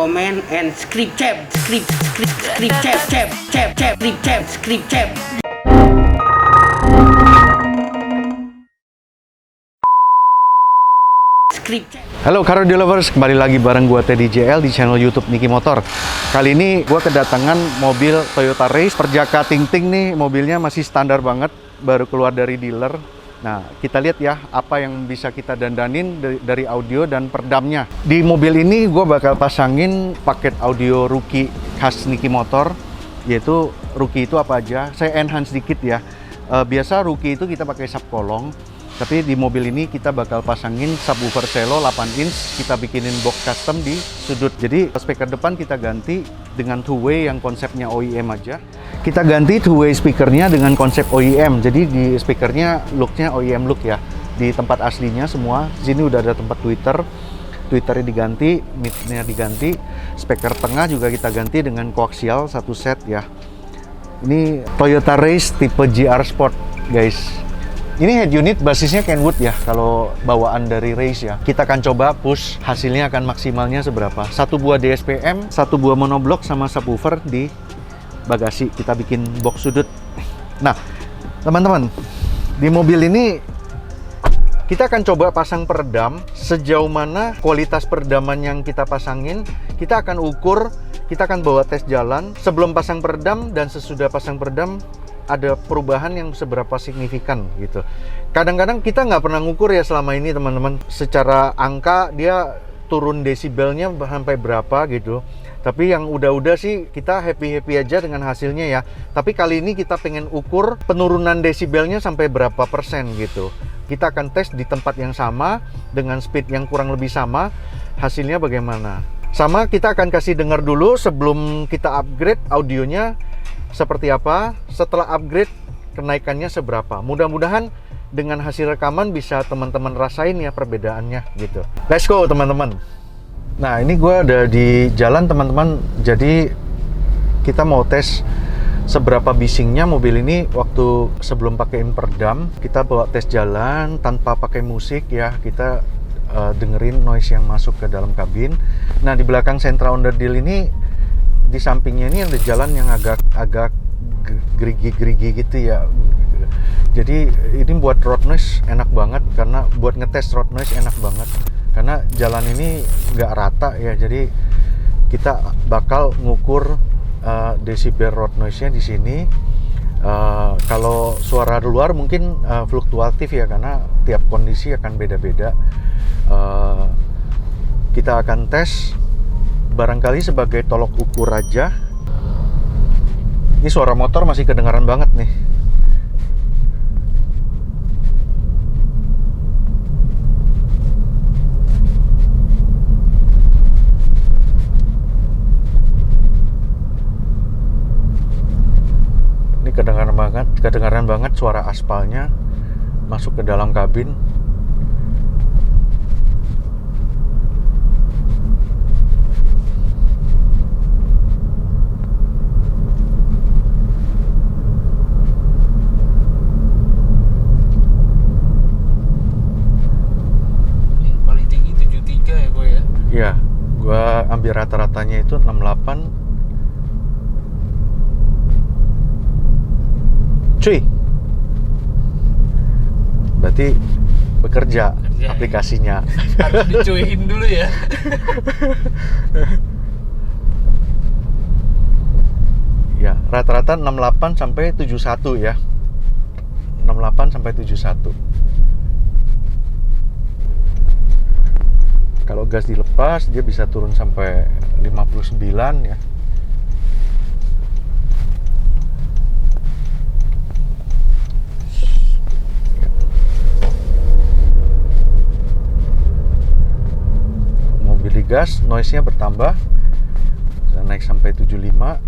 comment, and script chat. Halo Car Audio Lovers, kembali lagi bareng gua Teddy JL di channel YouTube Niki Motor. Kali ini gua kedatangan mobil Toyota Race Perjaka Ting Ting nih, mobilnya masih standar banget, baru keluar dari dealer. Nah, kita lihat ya apa yang bisa kita dandanin dari audio dan peredamnya. Di mobil ini gua bakal pasangin paket audio rookie khas Niki Motor, yaitu rookie itu apa aja. Saya enhance dikit ya. Biasa rookie itu kita pakai subkolong. Tapi di mobil ini kita bakal pasangin subwoofer Selo 8 inch, kita bikinin box custom di sudut. Jadi speaker depan kita ganti dengan two-way yang konsepnya OEM aja. Kita ganti two-way speakernya dengan konsep OEM. Jadi di speakernya looknya OEM look ya. Di tempat aslinya semua. Sini udah ada tempat Twitternya diganti, midnya diganti. Speaker tengah juga kita ganti dengan koaksial satu set ya. Ini Toyota Race tipe GR Sport guys. Ini head unit basisnya Kenwood ya, kalau bawaan dari Race ya. Kita akan coba push, hasilnya akan maksimalnya seberapa. Satu buah DSPM, satu buah monoblock sama subwoofer di bagasi. Kita bikin box sudut. Nah, teman-teman, di mobil ini kita akan coba pasang peredam. Sejauh mana kualitas peredaman yang kita pasangin, kita akan ukur, kita akan bawa tes jalan. Sebelum pasang peredam dan sesudah pasang peredam, ada perubahan yang seberapa signifikan gitu. Kadang-kadang kita nggak pernah ngukur ya selama ini teman-teman. Secara angka dia turun desibelnya sampai berapa gitu. Tapi yang udah-udah sih kita happy-happy aja dengan hasilnya ya. Tapi kali ini kita pengen ukur penurunan desibelnya sampai berapa persen gitu. Kita akan tes di tempat yang sama dengan speed yang kurang lebih sama. Hasilnya bagaimana? Sama kita akan kasih dengar dulu sebelum kita upgrade audionya seperti apa, setelah upgrade kenaikannya seberapa. Mudah-mudahan dengan hasil rekaman bisa teman-teman rasain ya perbedaannya gitu. Let's go teman-teman. Nah ini gue ada di jalan teman-teman. Jadi kita mau tes seberapa bisingnya mobil ini waktu sebelum pakai peredam. Kita bawa tes jalan tanpa pakai musik ya. Kita dengerin noise yang masuk ke dalam kabin. Nah di belakang sentra underdill ini, di sampingnya ini ada jalan yang agak gerigi-gerigi gitu ya. Jadi ini buat road noise enak banget, karena buat ngetes road noise enak banget karena jalan ini nggak rata ya. Jadi kita bakal ngukur desibel road noise-nya di sini. Kalau suara luar mungkin fluktuatif ya, karena tiap kondisi akan beda-beda. Kita akan tes barangkali sebagai tolok ukur aja. Ini suara motor masih kedengaran banget nih. Ini kedengaran banget suara aspalnya masuk ke dalam kabin. Ya, gua ambil rata-ratanya itu 68. Cuy. Berarti bekerja aplikasinya. Harus dicuiin dulu ya. Ya, rata-rata 68 sampai 71 ya. 68 sampai 71. Kalau gas dilepas dia bisa turun sampai 59 ya. Mobil digas, noise-nya bertambah. Bisa naik sampai 75.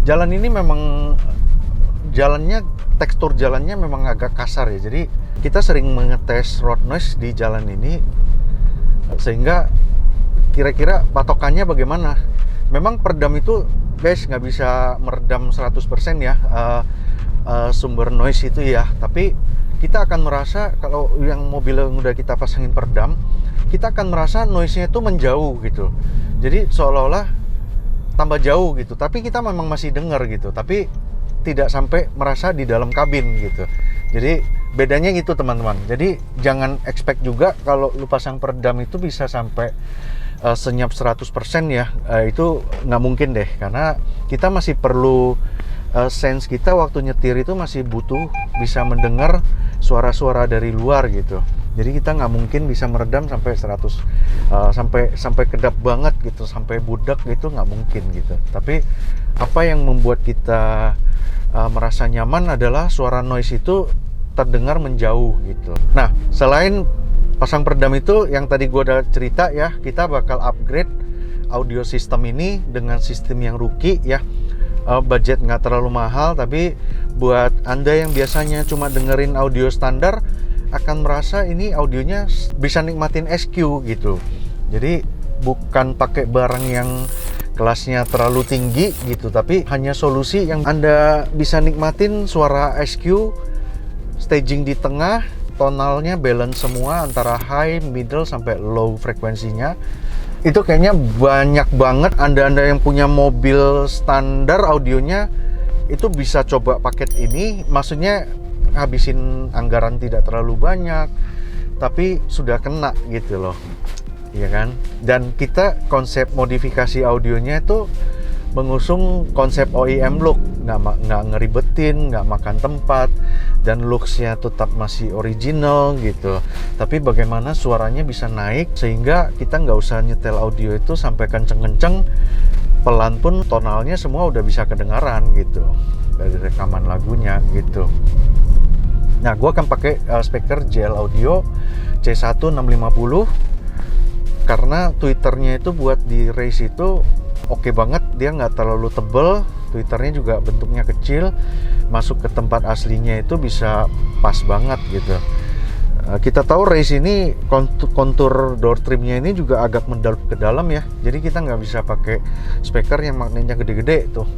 Jalan ini memang tekstur jalannya memang agak kasar ya. Jadi kita sering mengetes road noise di jalan ini, sehingga kira-kira patokannya bagaimana. Memang peredam itu guys nggak bisa meredam 100% ya sumber noise itu ya. Tapi kita akan merasa kalau yang mobil yang udah kita pasangin peredam, kita akan merasa noise-nya itu menjauh gitu. Jadi seolah-olah tambah jauh gitu. Tapi kita memang masih dengar gitu. Tapi tidak sampai merasa di dalam kabin gitu. Jadi bedanya gitu teman-teman. Jadi jangan expect juga kalau lu pasang peredam itu bisa sampai senyap 100% ya. Itu nggak mungkin deh, karena kita masih perlu sense kita waktu nyetir itu masih butuh bisa mendengar suara-suara dari luar gitu. Jadi kita nggak mungkin bisa meredam sampai 100 sampai kedap banget gitu, sampai budak gitu, nggak mungkin gitu. Tapi apa yang membuat kita merasa nyaman adalah suara noise itu terdengar menjauh gitu. Nah, selain pasang peredam itu yang tadi gue udah cerita ya, kita bakal upgrade audio system ini dengan sistem yang rookie ya. Budget nggak terlalu mahal, tapi buat Anda yang biasanya cuma dengerin audio standar akan merasa ini audionya bisa nikmatin SQ gitu. Jadi bukan pakai barang yang kelasnya terlalu tinggi gitu, tapi hanya solusi yang Anda bisa nikmatin suara SQ, staging di tengah, tonalnya balance semua antara high, middle, sampai low frekuensinya. Itu kayaknya banyak banget Anda yang punya mobil standar audionya itu bisa coba paket ini. Maksudnya habisin anggaran tidak terlalu banyak, tapi sudah kena gitu loh. Iya kan? Dan kita konsep modifikasi audionya itu mengusung konsep OEM look, nggak ngeribetin, nggak makan tempat, dan looksnya tetap masih original gitu. Tapi bagaimana suaranya bisa naik sehingga kita nggak usah nyetel audio itu sampai kenceng-kenceng, pelan pun tonalnya semua udah bisa kedengaran gitu dari rekaman lagunya gitu. Nah, gue akan pakai speaker JL Audio C1650 karena tweeternya itu buat di race itu oke banget, dia nggak terlalu tebel, tweeternya juga bentuknya kecil, masuk ke tempat aslinya itu bisa pas banget gitu. Kita tahu race ini kontur door trimnya ini juga agak mendalam ke dalam ya, jadi kita nggak bisa pakai speaker yang magnetnya gede-gede tuh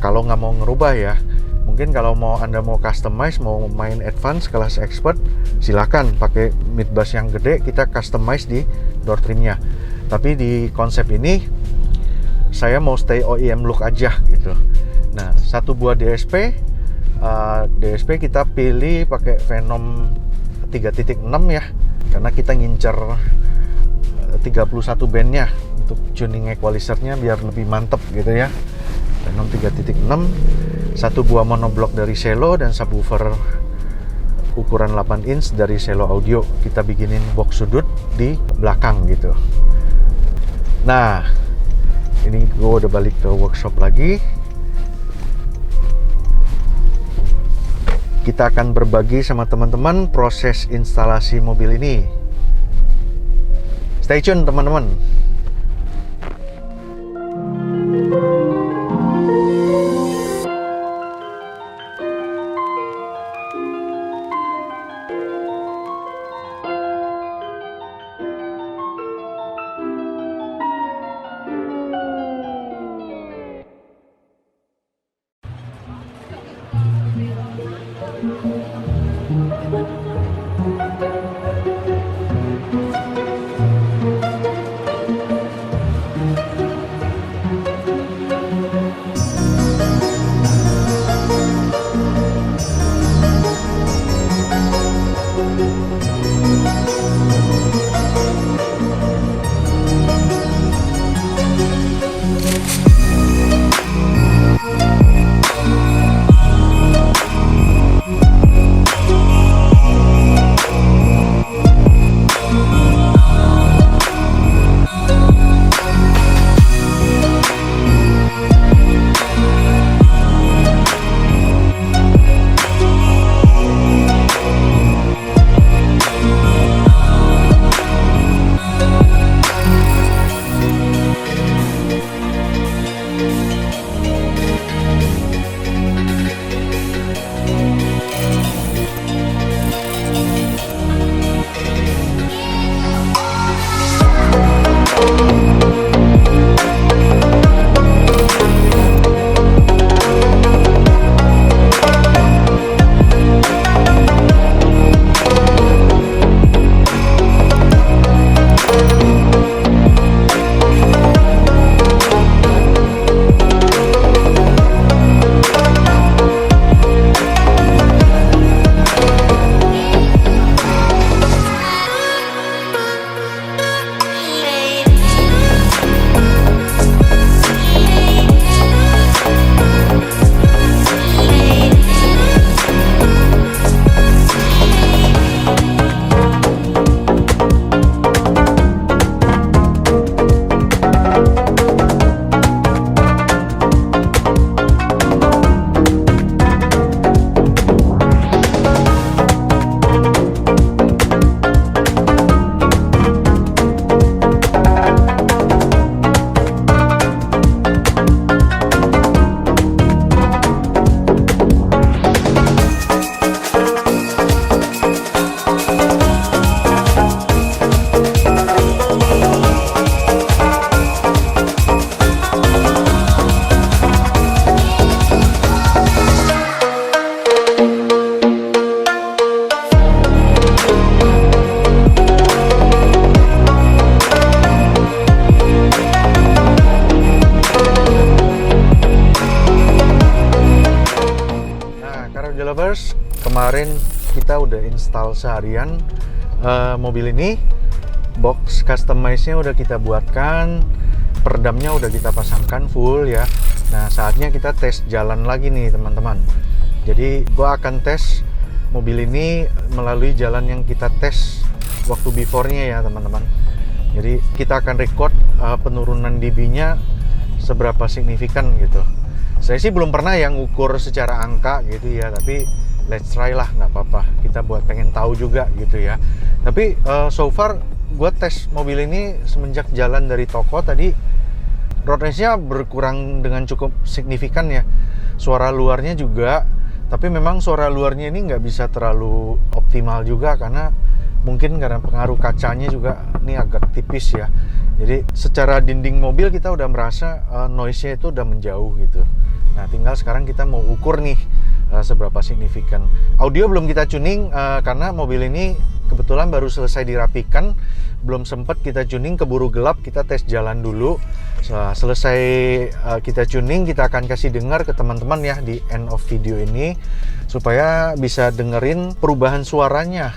kalau nggak mau ngerubah ya. Mungkin kalau Anda mau customize, mau main advance kelas expert, silakan pakai mid bass yang gede, kita customize di door trimnya. Tapi di konsep ini saya mau stay OEM look aja gitu. Nah, satu buah DSP kita pilih pakai Venom 3.6 ya, karena kita ngincer 31 bandnya untuk tuning equalizernya biar lebih mantep gitu ya. Venom 3.6, satu buah monoblock dari Selo, dan subwoofer ukuran 8 inch dari Selo Audio. Kita bikinin box sudut di belakang gitu. Nah, ini gue udah balik ke workshop lagi. Kita akan berbagi sama teman-teman proses instalasi mobil ini. Stay tune teman-teman. udah install seharian mobil ini. Box customize-nya udah kita buatkan, peredamnya udah kita pasangkan full ya. Nah, saatnya kita tes jalan lagi nih teman-teman. Jadi gua akan tes mobil ini melalui jalan yang kita tes waktu before-nya ya teman-teman. Jadi kita akan record penurunan dB-nya seberapa signifikan gitu. Saya sih belum pernah yang ukur secara angka gitu ya, tapi let's try lah, nggak apa-apa. Kita buat pengen tahu juga gitu ya. Tapi so far gue tes mobil ini semenjak jalan dari toko tadi, road noise-nya berkurang dengan cukup signifikan ya. Suara luarnya juga, tapi memang suara luarnya ini nggak bisa terlalu optimal juga karena mungkin karena pengaruh kacanya juga ini agak tipis ya. Jadi secara dinding mobil kita udah merasa noise-nya itu udah menjauh gitu. Nah, tinggal sekarang kita mau ukur nih seberapa signifikan. Audio belum kita tuning karena mobil ini kebetulan baru selesai dirapikan, belum sempat kita tuning, keburu gelap, kita tes jalan dulu. Selesai kita tuning, kita akan kasih dengar ke teman-teman ya di end of video ini supaya bisa dengerin perubahan suaranya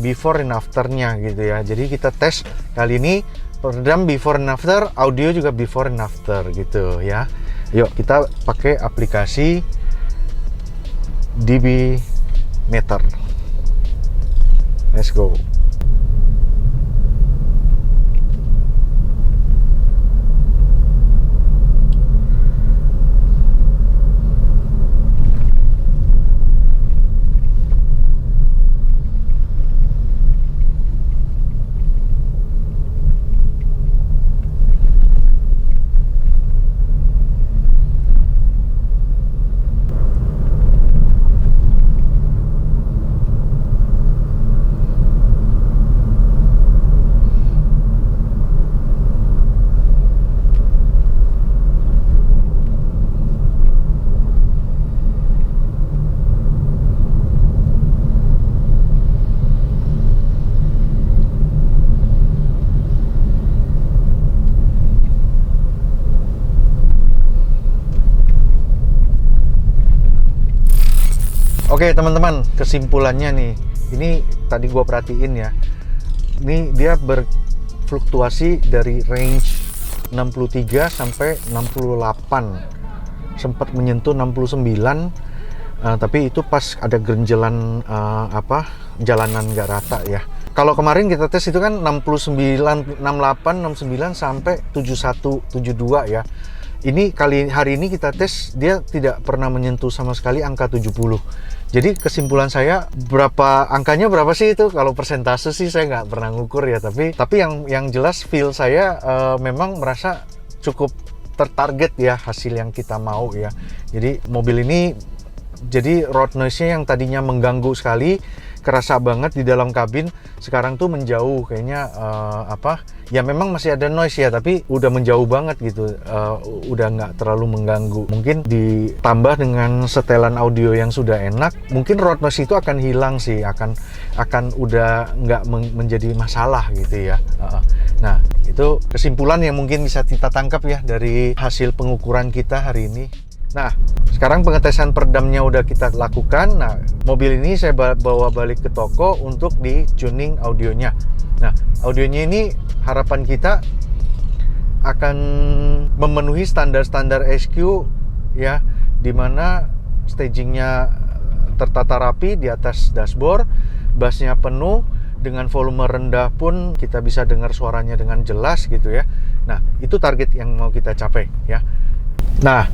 before and after-nya gitu ya. Jadi kita tes kali ini peredam before and after, audio juga before and after gitu ya. Yuk kita pakai aplikasi dB Meter. Let's go. Oke teman-teman, kesimpulannya nih, ini tadi gua perhatiin ya, ini dia berfluktuasi dari range 63 sampai 68, sempat menyentuh 69, tapi itu pas ada gerenjelan jalanan nggak rata ya. Kalau kemarin kita tes itu kan 69, 68, 69 sampai 71, 72 ya. Ini hari ini kita tes dia tidak pernah menyentuh sama sekali angka 70. Jadi kesimpulan saya, berapa angkanya berapa sih itu? Kalau persentase sih saya nggak pernah ngukur ya, tapi yang jelas feel saya memang merasa cukup tertarget ya hasil yang kita mau ya. Jadi mobil ini jadi road noise-nya yang tadinya mengganggu sekali, kerasa banget di dalam kabin, sekarang tuh menjauh kayaknya ya memang masih ada noise ya, tapi udah menjauh banget gitu, udah nggak terlalu mengganggu. Mungkin ditambah dengan setelan audio yang sudah enak, mungkin road noise itu akan hilang sih, akan udah nggak menjadi masalah gitu ya. Nah, itu kesimpulan yang mungkin bisa kita tangkap ya dari hasil pengukuran kita hari ini. Nah, sekarang pengetesan peredamnya udah kita lakukan. Nah, mobil ini saya bawa balik ke toko untuk di-tuning audionya. Nah, audionya ini harapan kita akan memenuhi standar-standar SQ ya, dimana stagingnya tertata rapi di atas dashboard, bassnya penuh, dengan volume rendah pun kita bisa dengar suaranya dengan jelas gitu ya. Nah, itu target yang mau kita capai ya. Nah,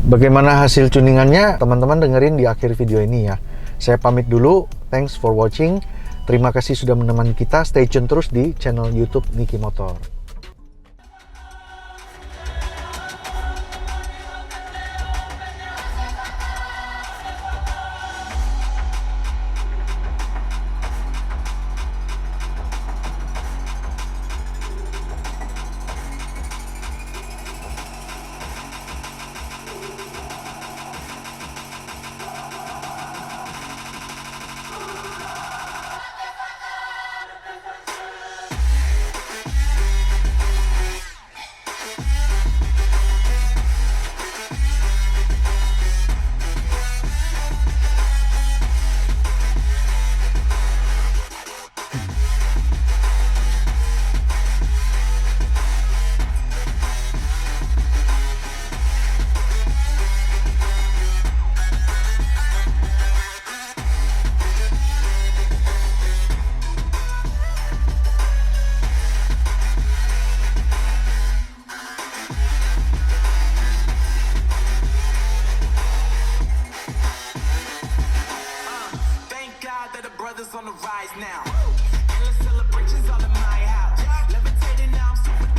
bagaimana hasil tuningannya? Teman-teman dengerin di akhir video ini ya. Saya pamit dulu. Thanks for watching. Terima kasih sudah menemani kita. Stay tune terus di channel YouTube Niki Motor. of the brothers on the rise now. Endless celebrations all in my house. Levitating now, I'm super